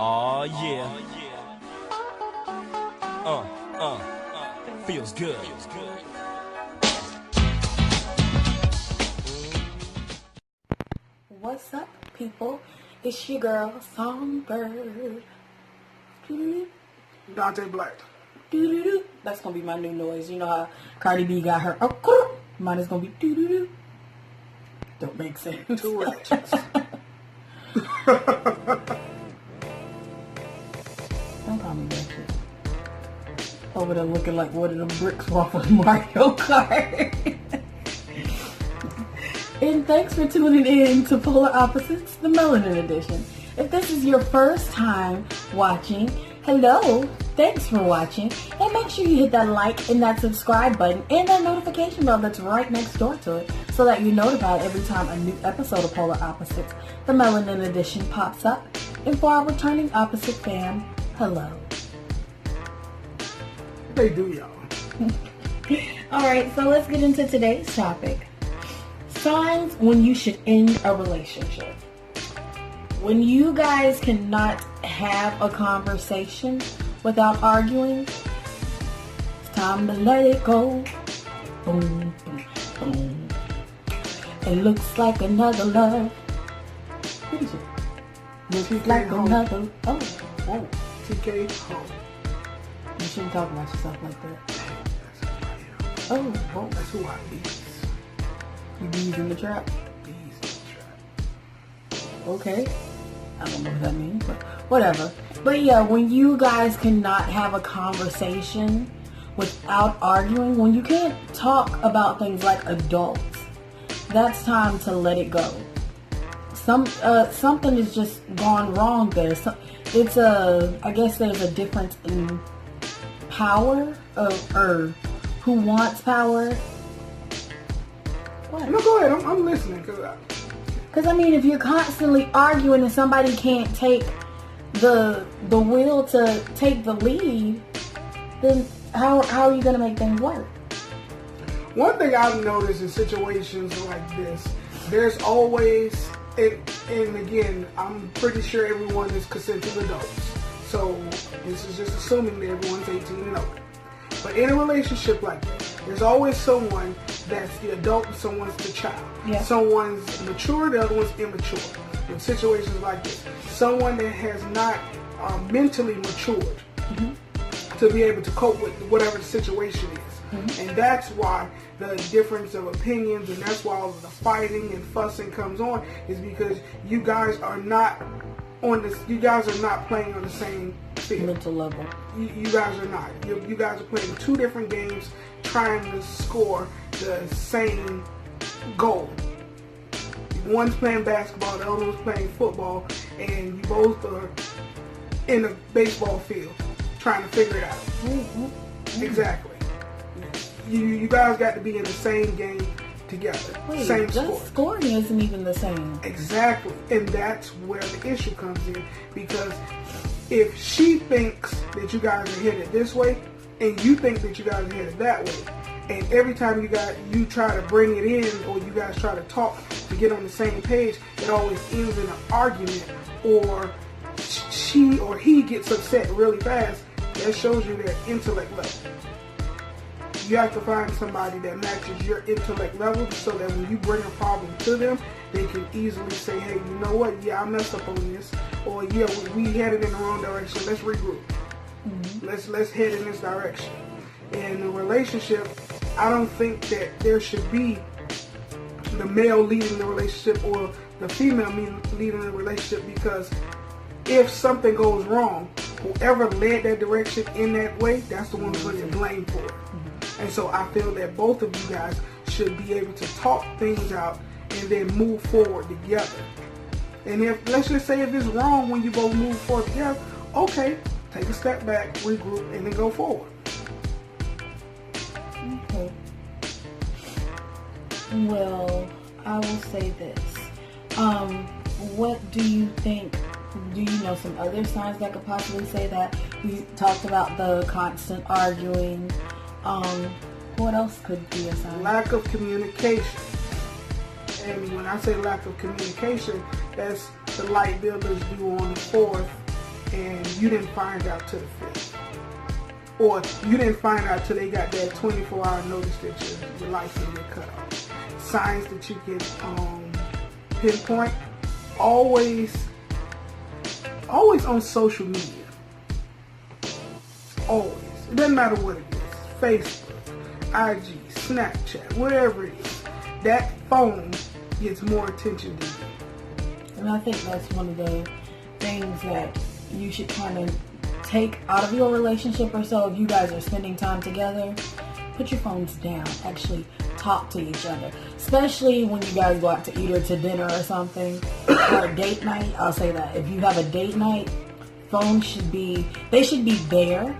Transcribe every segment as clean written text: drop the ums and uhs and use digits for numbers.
Oh yeah. Feels good. What's up, people? It's your girl, Songbird. Dante Black. Doo-doo-doo. That's gonna be my new noise. You know how Cardi B got her. Oh, mine is gonna be doo-doo-doo. Don't make sense. Two ratchets. Don't call me ratchet. Over there looking like one of them bricks off of Mario Kart. And thanks for tuning in to Polar Opposites, the Melanin Edition. If this is your first time watching, hello, thanks for watching. And make sure you hit that like and that subscribe button and that notification bell that's right next door to it so that you're notified every time a new episode of Polar Opposites, the Melanin Edition pops up. And for our returning opposite fam, hello. They do, y'all. Alright, so let's get into today's topic. Signs when you should end a relationship. When you guys cannot have a conversation without arguing, it's time to let it go. Boom, boom, boom. It looks like another love. What is it? Looks like another. Oh, oh. TK home. You shouldn't talk about yourself like that. Oh, oh. That's who I be. You bees in the trap? Bees in the trap. Okay. I don't know what that means, but whatever. But yeah, when you guys cannot have a conversation without arguing, when you can't talk about things like adults, that's time to let it go. Something is just gone wrong there. I guess there's a difference in power or who wants power. What? No, go ahead. I'm listening. Because, I mean, if you're constantly arguing and somebody can't take the will to take the lead, then how are you going to make things work? One thing I've noticed in situations like this, there's always, and again, I'm pretty sure everyone is consenting adults. So this is just assuming that everyone's 18 and older. But in a relationship like this, there's always someone that's the adult and someone's the child. Yeah. Someone's mature, the other one's immature. In situations like this, someone that has not mentally matured to be able to cope with whatever the situation is. And that's why the difference of opinions and that's why all of the fighting and fussing comes on, is because you guys are not on this. You guys are not playing on the same field. Mental level. You guys are not. You guys are playing two different games, trying to score the same goal. One's playing basketball, the other one's playing football, and you both are in a baseball field trying to figure it out. Exactly. You guys got to be in the same game together. Wait, same the sport. scoring isn't even the same. Exactly. And that's where the issue comes in, because if she thinks that you guys are headed this way and you think that you guys are headed that way, and every time you try to bring it in or you guys try to talk to get on the same page, it always ends in an argument, or she or he gets upset really fast. That shows you their intellect level. You have to find somebody that matches your intellect level so that when you bring a problem to them, they can easily say, hey, you know what? Yeah, I messed up on this. Or, yeah, we headed in the wrong direction. Let's regroup. Let's head in this direction. In a relationship, I don't think that there should be the male leading the relationship or the female leading the relationship, because if something goes wrong, whoever led that direction in that way, that's the one who's going to get blamed for it. And so I feel that both of you guys should be able to talk things out and then move forward together. And if, let's just say if it's wrong when you both move forward together, okay, take a step back, regroup, and then go forward. Okay. Well, I will say this. What do you think? Do you know some other signs that could possibly say that? We talked about the constant arguing. What else could be a sign? Lack of communication. And when I say lack of communication, that's the light bill is due on the 4th and you didn't find out till the 5th. Or you didn't find out till they got that 24-hour notice that your license get cut off. Signs that you can pinpoint. Always on social media. Always. It doesn't matter what it is. Facebook, IG, Snapchat, whatever it is. That phone gets more attention than you. And I think that's one of the things that you should kind of take out of your relationship or so. If you guys are spending time together, put your phones down. Actually talk to each other. Especially when you guys go out to eat or to dinner or something. Or a date night, I'll say that. If you have a date night, phones should be there,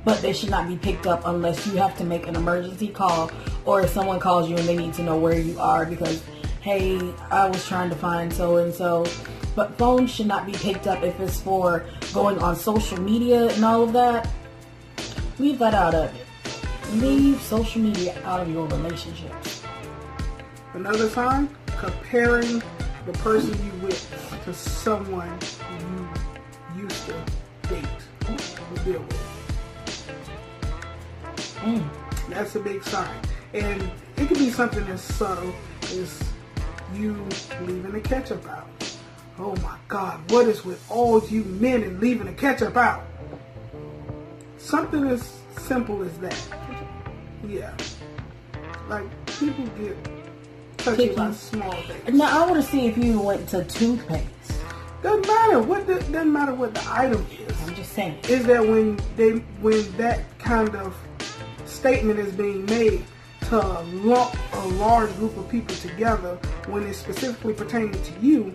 but they should not be picked up unless you have to make an emergency call or if someone calls you and they need to know where you are because, hey, I was trying to find so-and-so. But phones should not be picked up if it's for going on social media and all of that. Leave that out of it. Leave social media out of your relationships. Another sign, comparing the person you with to someone you used to date or deal with. That's a big sign. And it can be something as subtle as you leaving the ketchup out. Oh my God, what is with all you men and leaving the ketchup out? Something as simple as that. Yeah. Like, people get touchy about small things. Now, I want to see if you went to toothpaste. Doesn't matter what the item is. I'm just saying. Is that when that kind of statement is being made to lump a large group of people together when it's specifically pertaining to you,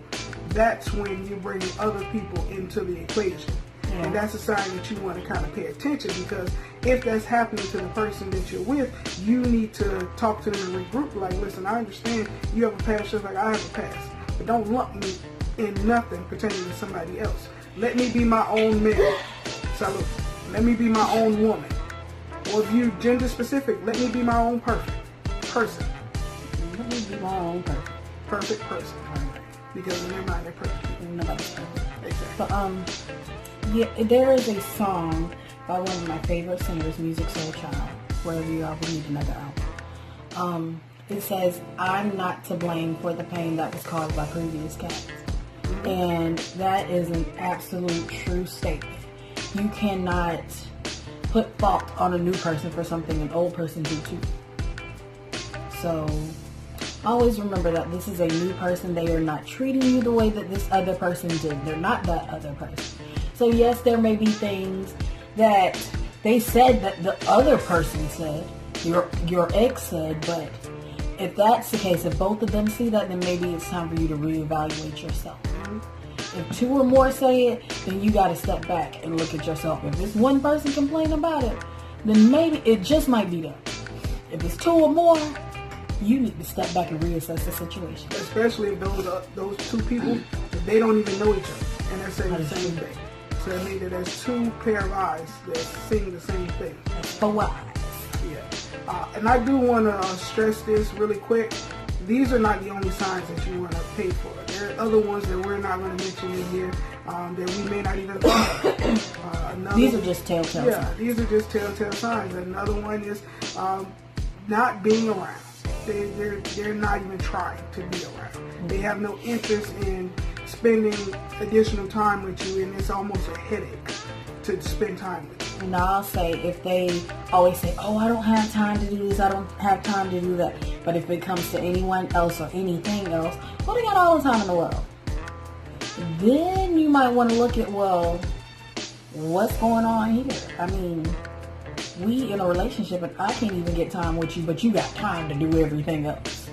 that's when you bring other people into the equation. Yeah. And that's a sign that you want to kind of pay attention, because if that's happening to the person that you're with, you need to talk to them and regroup. Like, listen, I understand you have a past just like I have a past, but don't lump me in nothing pertaining to somebody else. Let me be my own man. Salute. Let me be my own woman. Or if you gender specific, let me be my own person. Let me be my own person. Perfect person. Because in their mind, they're perfect. Nobody's perfect. Exactly. But, yeah, there is a song by one of my favorite singers, Music Soul Child, wherever you are, we need another album. It says, I'm not to blame for the pain that was caused by previous cats. And that is an absolute true statement. You cannot put fault on a new person for something an old person did too. So always remember that this is a new person. They are not treating you the way that this other person did. They're not that other person. So yes, there may be things that they said that the other person said, your ex said, but if that's the case, if both of them see that, then maybe it's time for you to reevaluate yourself. If two or more say it, then you got to step back and look at yourself. If it's one person complaining about it, then maybe it just might be them. If it's two or more, you need to step back and reassess the situation. Especially if those two people, if they don't even know each other and they're saying the same thing. So that means that there's two pair of eyes that's seeing the same thing. That's 4 eyes. Yeah. And I do want to stress this really quick. These are not the only signs that you want to pay for. There are other ones that we're not going to mention in here that we may not even think of. These are just telltale signs. Yeah, these are just telltale signs. Another one is not being around. They're not even trying to be around. They have no interest in spending additional time with you, and it's almost a headache to spend time with you. And I'll say, if they always say, oh, I don't have time to do this, I don't have time to do that. But if it comes to anyone else or anything else, well, they got all the time in the world. Then you might want to look at, well, what's going on here? I mean, we in a relationship and I can't even get time with you, but you got time to do everything else.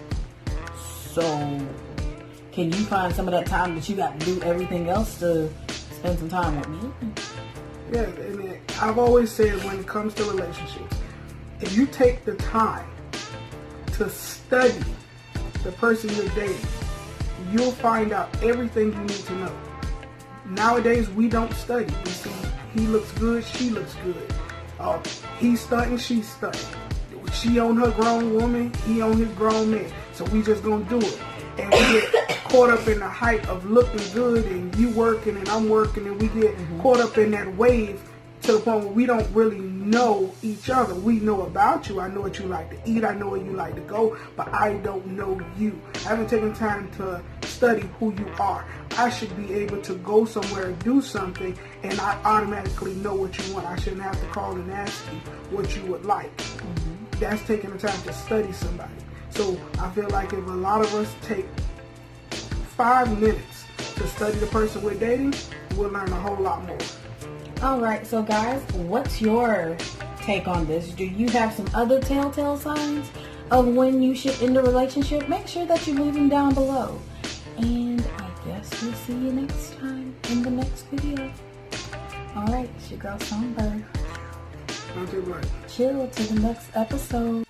So can you find some of that time that you got to do everything else to spend some time with me? Yeah, and I've always said when it comes to relationships, if you take the time to study the person you're dating, you'll find out everything you need to know. Nowadays, we don't study. We see he looks good, she looks good. He's stunting, she's stunting. She on her grown woman, he on his grown man. So we just gonna do it. and we get caught up in the hype of looking good and you working and I'm working, and we get caught up in that wave to the point where we don't really know each other. We know about you. I know what you like to eat. I know where you like to go, but I don't know you. I haven't taken time to study who you are. I should be able to go somewhere and do something, and I automatically know what you want. I shouldn't have to call and ask you what you would like. That's taking the time to study somebody. So I feel like if a lot of us take 5 minutes to study the person we're dating, we'll learn a whole lot more. Alright, so guys, what's your take on this? Do you have some other telltale signs of when you should end a relationship? Make sure that you leave them down below. And I guess we'll see you next time in the next video. Alright, it's your girl Songbird. I'll do right. Chill to the next episode.